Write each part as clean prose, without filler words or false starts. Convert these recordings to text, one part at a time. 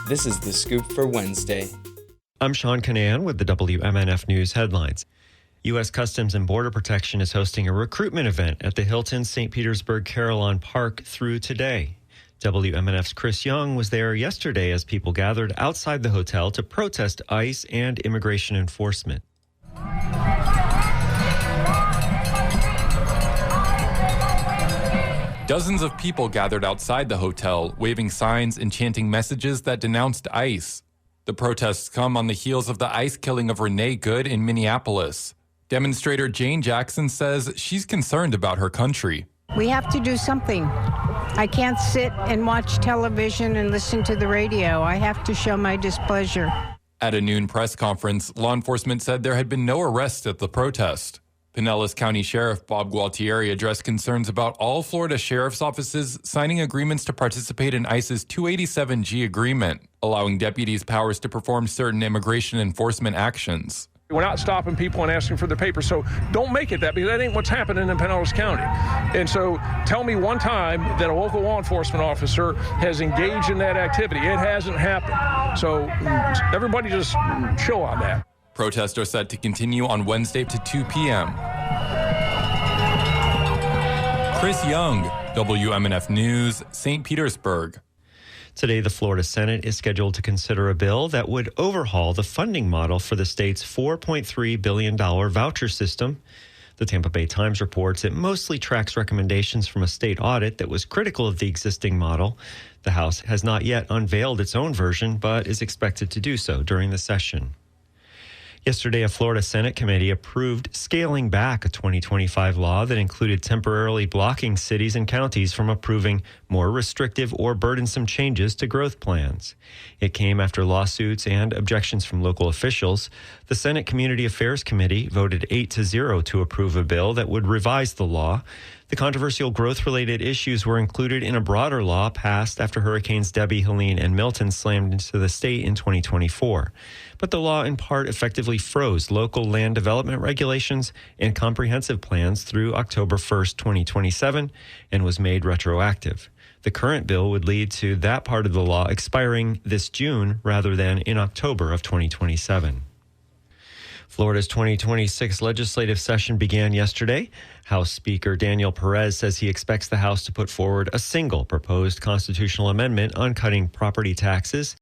This is The Scoop for Wednesday. I'm Sean Canan with the WMNF News headlines. U.S. Customs and Border Protection is hosting a recruitment event at the Hilton St. Petersburg Carillon Park through today. WMNF's Chris Young was there yesterday as people gathered outside the hotel to protest ICE and immigration enforcement. Dozens of people gathered outside the hotel, waving signs and chanting messages that denounced ICE. The protests come on the heels of the ICE killing of Renee Good in Minneapolis. Demonstrator Jane Jackson says she's concerned about her country. We have to do something. I can't sit and watch television and listen to the radio. I have to show my displeasure. At a noon press conference, law enforcement said there had been no arrests at the protest. Pinellas County Sheriff Bob Gualtieri addressed concerns about all Florida sheriff's offices signing agreements to participate in ICE's 287G agreement, allowing deputies powers to perform certain immigration enforcement actions. We're not stopping people and asking for their papers, so don't make it that, because that ain't what's happening in Pinellas County. And so tell me one time that a local law enforcement officer has engaged in that activity. It hasn't happened. So everybody just chill on that. Protests are set to continue on Wednesday to 2 p.m. Chris Young, WMNF News, St. Petersburg. Today, the Florida Senate is scheduled to consider a bill that would overhaul the funding model for the state's $4.3 billion voucher system. The Tampa Bay Times reports it mostly tracks recommendations from a state audit that was critical of the existing model. The House has not yet unveiled its own version, but is expected to do so during the session. Yesterday, a Florida Senate committee approved scaling back a 2025 law that included temporarily blocking cities and counties from approving more restrictive or burdensome changes to growth plans. It came after lawsuits and objections from local officials. The Senate Community Affairs Committee voted 8-0 to approve a bill that would revise the law. The controversial growth-related issues were included in a broader law passed after Hurricanes Debbie, Helene, and Milton slammed into the state in 2024. But the law in part effectively froze local land development regulations and comprehensive plans through October 1st, 2027, and was made retroactive. The current bill would lead to that part of the law expiring this June rather than in October of 2027. Florida's 2026 legislative session began yesterday. House Speaker Daniel Perez says he expects the House to put forward a single proposed constitutional amendment on cutting property taxes.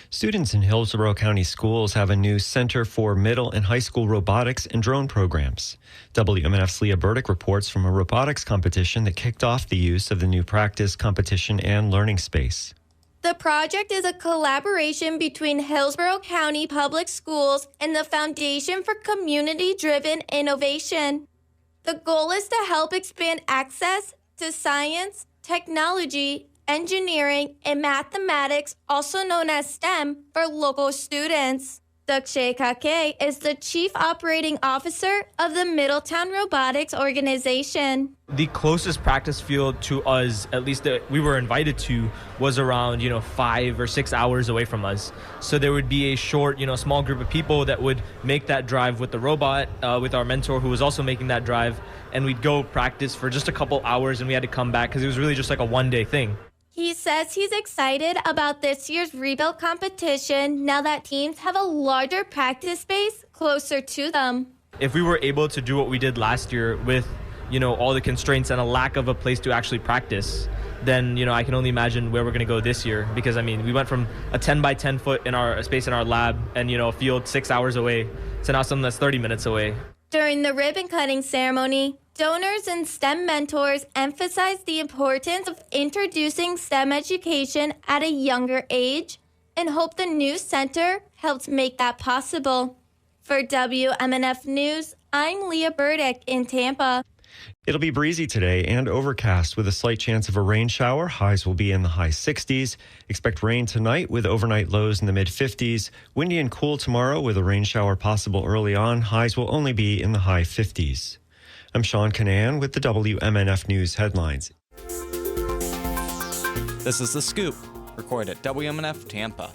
Students in Hillsborough County schools have a new Center for Middle and High School Robotics and Drone programs. WMNF's Leah Burdick reports from a robotics competition that kicked off the use of the new practice, competition, and learning space. The project is a collaboration between Hillsborough County Public Schools and the Foundation for Community-Driven Innovation. The goal is to help expand access to science, technology, engineering, and mathematics, also known as STEM, for local students. Dakshay Kake is the Chief Operating Officer of the Middletown Robotics Organization. The closest practice field to us, at least that we were invited to, was around 5 or 6 hours away from us. So there would be a short, small group of people that would make that drive with the robot, with our mentor who was also making that drive, and we'd go practice for just a couple hours, and we had to come back because it was really just like a one-day thing. He says he's excited about this year's rebuild competition now that teams have a larger practice space closer to them. If we were able to do what we did last year with, all the constraints and a lack of a place to actually practice, then, I can only imagine where we're going to go this year. Because, we went from a 10 by 10 foot in our space in our lab and, a field 6 hours away to now something that's 30 minutes away. During the ribbon cutting ceremony, donors and STEM mentors emphasized the importance of introducing STEM education at a younger age and hope the new center helps make that possible. For WMNF News, I'm Leah Burdick in Tampa. It'll be breezy today and overcast with a slight chance of a rain shower. Highs will be in the high 60s. Expect rain tonight with overnight lows in the mid-50s. Windy and cool tomorrow with a rain shower possible early on. Highs will only be in the high 50s. I'm Sean Canan with the WMNF News headlines. This is The Scoop, recorded at WMNF Tampa.